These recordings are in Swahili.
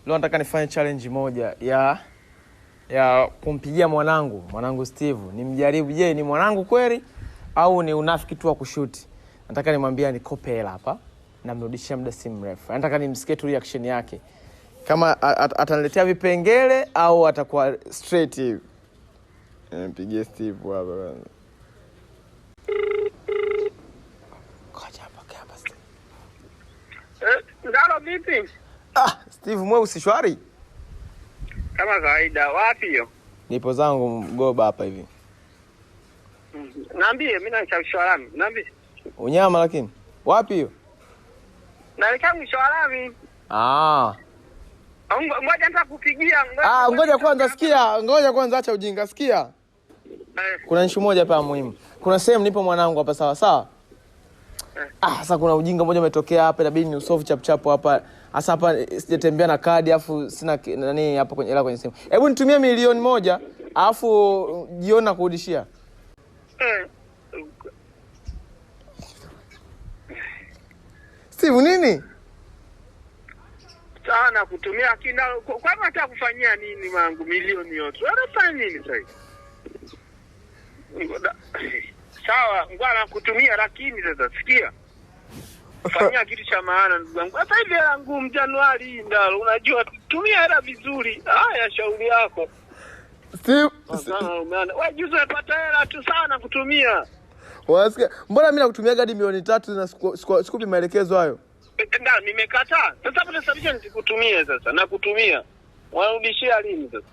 Leo nataka nifanye challenge moja ya kumpigia mwanangu Steve. Nimjaribu, je, ni mwanangu kweli au ni unafiki tu wa kushuti? Nataka nimwambie nikope hela hapa na mrudishia muda si mrefu. Nataka nimsikie tu reaction yake. Kama ataniletea vipengele au atakuwa straight hivi. Mpigie Steve hapa. Koja hapa Steve. Ngalo vipi? Steve mweusi shwari? Kama kawaida, wapi hiyo? Nipo zangu Mgoba hapa hivi. Naambie mimi na Shawalami. Naambie. Unyama lakini. Wapi hiyo? Naelekea Shawalami. Ngoja nitakupigia. Ngoja kwanza sikia. Ngoja kwanza acha ujinga sikia. Kuna issue moja hapa muhimu. Kuna sehemu nipo mwanangu hapa sawa sawa. Sasa kuna ujinga mmoja umetokea hapa, inabidi ni usolve chap hapa. Sasa hapa sijatembea na kadi afu sina nani hapa kwenye hela kwenye simu. Hebu nitumie 1,000,000 afu jiona kurudishia. Steve nini? Sana kutumia kina kwa nini nataka kufanyia nini mangu milioni yote? Unafanya nini sasa? Sawa, ngwana kutumia lakini sasa sikia. Fanyia kitu cha maana ndugu yangu. Sasa hivi yangu Januari ndalo unajua tumia hela vizuri. Haya shauri yako. Steve, wewe juzi unapata hela tu sana kutumia. Wasikia, mbona mimi nakutumia hadi milioni 3 na sikupi maelekezo hayo? Ndio nimekataa. Sasa hapo nasababisha nikutumie sasa na kutumia. Wanarudishia lini sasa?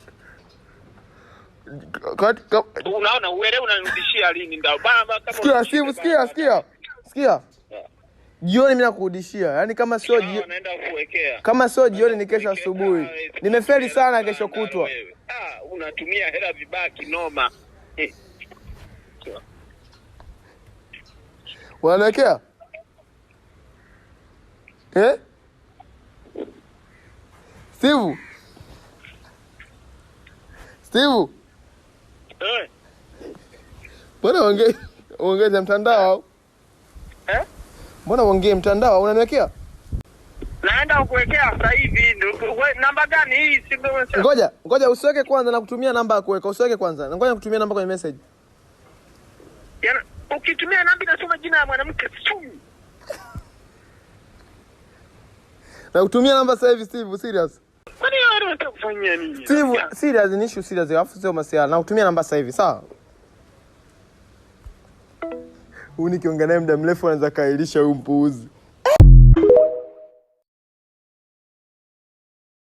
Unaona uelewe unanirudishia lini ndio baba kama Sikia. Jioni mimi nakurudishia. Yaani kama sio naenda kuwekea. Kama sio jioni ni kesho asubuhi. Nimefeli sana kesho kutwa. Unatumia hela vibaki noma. Wanawekea? Steve. Mbona ongea mtandao? Mbona ongea mtandao unaniwekea? Naenda kuwekea sasa hivi. Namba gani hii? Ngoja usiweke kwanza na kutumia namba ya kuweka. Usiweke kwanza. Ngoja kutumia namba kwenye message. Yaani ukitumia namba inasoma jina la mwanamke tu. Na kutumia namba sasa hivi Steve, serious. Kwani wewe unataka kufanyia nini? Steve, serious ni issue serious. Alafu sio masiala. Na kutumia namba sasa hivi, sawa? Nikiongea naye muda mrefu anaweza kailisha huyu mpuuzi.